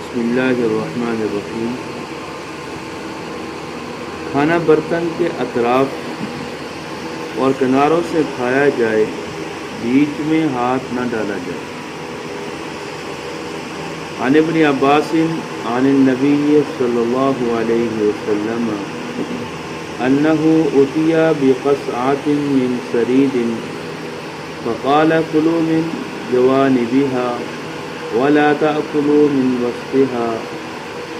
بسم اللہ الرحمن الرحیم۔ کھانا برتن کے اطراف اور کناروں سے کھایا جائے، بیچ میں ہاتھ نہ ڈالا جائے۔ عن ابن عباس عن النبی صلی اللہ علیہ وسلم انہ اتی بقصعۃ من ثرید فقال کلوا من جوانبها ولا تأكلوا من وسطها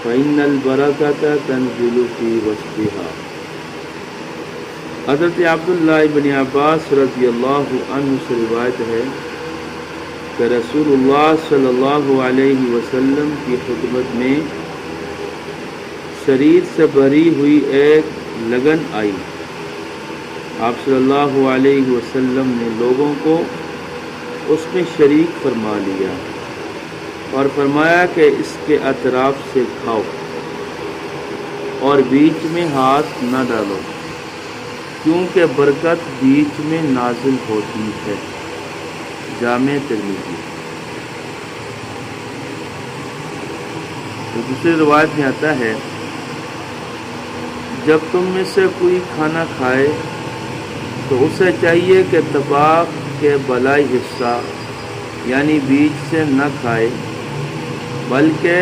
فإن البركة تنزل في وسطها۔ حضرت عبداللہ ابن عباس رضی اللہ عنہ سے روایت ہے کہ رسول اللہ صلی اللہ علیہ وسلم کی خدمت میں شرید سے بھری ہوئی ایک لگن آئی۔ آپ صلی اللہ علیہ وسلم نے لوگوں کو اس میں شریک فرما لیا اور فرمایا کہ اس کے اطراف سے کھاؤ اور بیچ میں ہاتھ نہ ڈالو، کیونکہ برکت بیچ میں نازل ہوتی ہے۔ جامع ترمذی۔ دوسری روایت میں آتا ہے، جب تم میں سے کوئی کھانا کھائے تو اسے چاہیے کہ طباق کے بالائی حصہ یعنی بیچ سے نہ کھائے بلکہ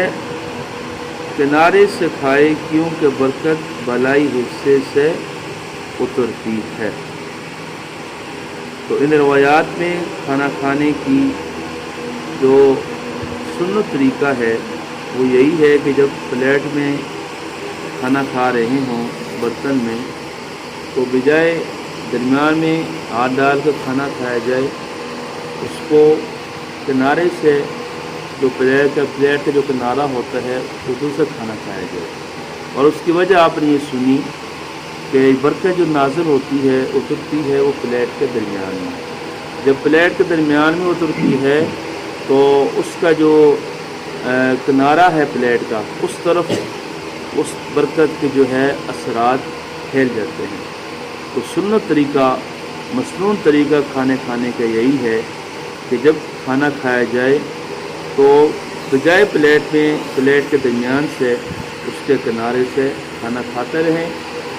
کنارے سے کھائے، کیونکہ برکت بالائی حصے سے اترتی ہے۔ تو ان روایات میں کھانا کھانے کی جو سنت طریقہ ہے وہ یہی ہے کہ جب پلیٹ میں کھانا کھا رہے ہوں برتن میں، تو بجائے درمیان میں ہاتھ ڈال کر کھانا کھایا جائے، اس کو کنارے سے جو پلیٹ کا جو کنارہ ہوتا ہے اردو سے کھانا کھایا جائے۔ اور اس کی وجہ آپ نے یہ سنی کہ برکت جو نازل ہوتی ہے اترتی ہے وہ پلیٹ کے درمیان میں۔ جب پلیٹ کے درمیان میں اترتی ہے تو اس کا جو کنارہ ہے پلیٹ کا، اس طرف اس برکت کے جو ہے اثرات پھیل جاتے ہیں۔ تو سنت طریقہ، مسنون طریقہ کھانے کا یہی ہے کہ جب کھانا کھایا جائے تو بجائے پلیٹ کے درمیان سے اس کے کنارے سے کھانا کھاتے رہیں،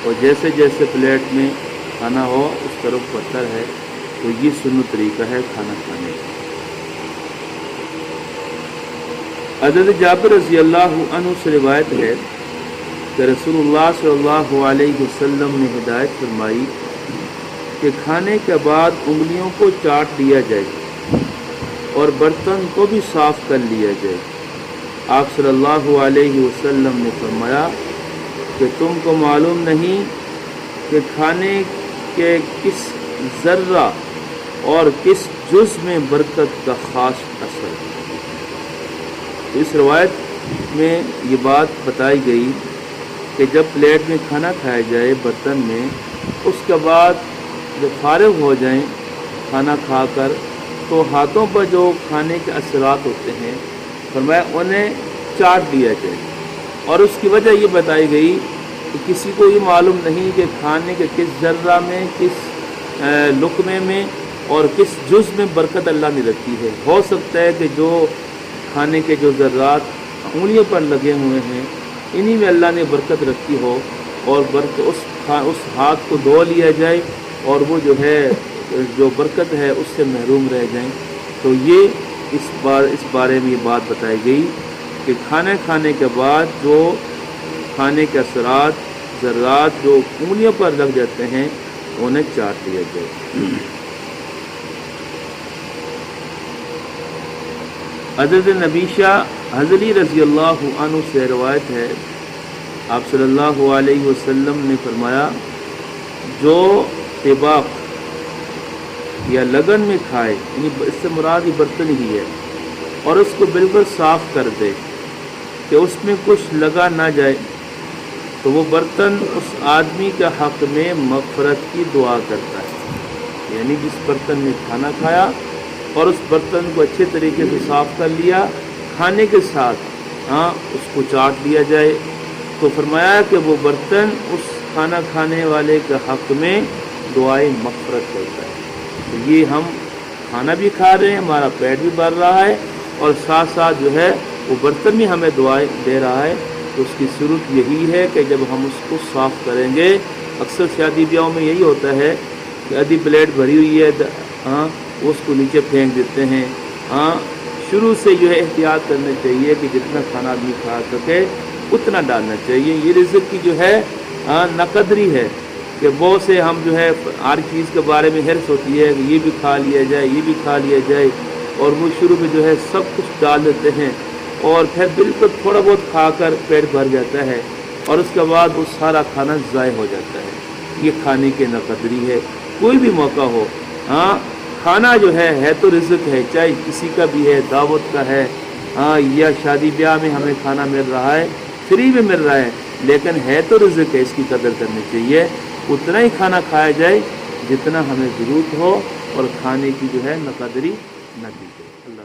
اور جیسے جیسے پلیٹ میں کھانا ہو اس طرف بڑھتا ہے۔ تو یہ سنت طریقہ ہے کھانا کھانے کا۔ حضرت جابر رضی اللہ عنہ سے روایت ہے کہ رسول اللہ صلی اللہ علیہ وسلم نے ہدایت فرمائی کہ کھانے کے بعد انگلیوں کو چاٹ لیا جائے اور برتن کو بھی صاف کر لیا جائے۔ آپ صلی اللہ علیہ وسلم نے فرمایا کہ تم کو معلوم نہیں کہ کھانے کے کس ذرہ اور کس جز میں برکت کا خاص اثر ہے۔ اس روایت میں یہ بات بتائی گئی کہ جب پلیٹ میں کھانا کھایا جائے برتن میں، اس کے بعد جب فارغ ہو جائیں کھانا کھا کر، تو ہاتھوں پر جو کھانے کے اثرات ہوتے ہیں فرمایا انہیں چاٹ لیا جائے۔ اور اس کی وجہ یہ بتائی گئی کہ کسی کو یہ معلوم نہیں کہ کھانے کے کس ذرہ میں، کس لقمے میں اور کس جز میں برکت اللہ نے رکھی ہے۔ ہو سکتا ہے کہ جو کھانے کے جو ذرات انگلیوں پر لگے ہوئے ہیں انہی میں اللہ نے برکت رکھی ہو، اور اس ہاتھ کو دھو لیا جائے اور وہ جو ہے جو برکت ہے اس سے محروم رہ جائیں۔ تو یہ اس بارے میں یہ بات بتائی گئی کہ کھانا کھانے کے بعد جو کھانے کے اثرات ذرات جو انگلیوں پر لگ جاتے ہیں انہیں چاٹ لیا جائے۔ حضرت نبیشہ حضلی رضی اللہ عنہ سے روایت ہے، آپ صلی اللہ علیہ وسلم نے فرمایا، جو طباق یا لگن میں کھائے، یعنی اس سے مراد یہ برتن ہی ہے، اور اس کو بالکل صاف کر دے کہ اس میں کچھ لگا نہ جائے، تو وہ برتن اس آدمی کے حق میں مغفرت کی دعا کرتا ہے۔ یعنی جس برتن میں کھانا کھایا اور اس برتن کو اچھے طریقے سے صاف کر لیا، کھانے کے ساتھ اس کو چاٹ لیا جائے، تو فرمایا کہ وہ برتن اس کھانا کھانے والے کے حق میں دعائیں مغفرت کرتا ہے۔ تو یہ ہم کھانا بھی کھا رہے ہیں، ہمارا پیٹ بھی بھر رہا ہے، اور ساتھ ساتھ جو ہے وہ برتن بھی ہمیں دعائیں دے رہا ہے، تو اس کی صورت یہی ہے کہ جب ہم اس کو صاف کریں گے، اکثر شادی بیاہوں میں یہی ہوتا ہے کہ آدھی پلیٹ بھری ہوئی ہے، اس کو نیچے پھینک دیتے ہیں۔ شروع سے جو ہے احتیاط کرنا چاہیے کہ جتنا کھانا آدمی کھا سکے اتنا ڈالنا چاہیے۔ یہ رزق کی جو ہے ناقدری ہے کہ بہت سے ہم جو ہے ہر چیز کے بارے میں حرص ہوتی ہے کہ یہ بھی کھا لیا جائے، یہ بھی کھا لیا جائے، اور وہ شروع میں جو ہے سب کچھ ڈال دیتے ہیں اور پھر بالکل تھوڑا بہت کھا کر پیٹ بھر جاتا ہے اور اس کے بعد وہ سارا کھانا ضائع ہو جاتا ہے۔ یہ کھانے کی ناقدری ہے۔ کوئی بھی موقع ہو، کھانا جو ہے تو رزق ہے، چاہے کسی کا بھی ہے، دعوت کا ہے، یا شادی بیاہ میں ہمیں کھانا مل رہا ہے، فری میں مل رہا ہے، لیکن ہے تو رزق ہے، اس کی قدر کرنی چاہیے۔ اتنا ہی کھانا کھایا جائے جتنا ہمیں ضرورت ہو، اور کھانے کی جو ہے ناقدری نہ کی جائے۔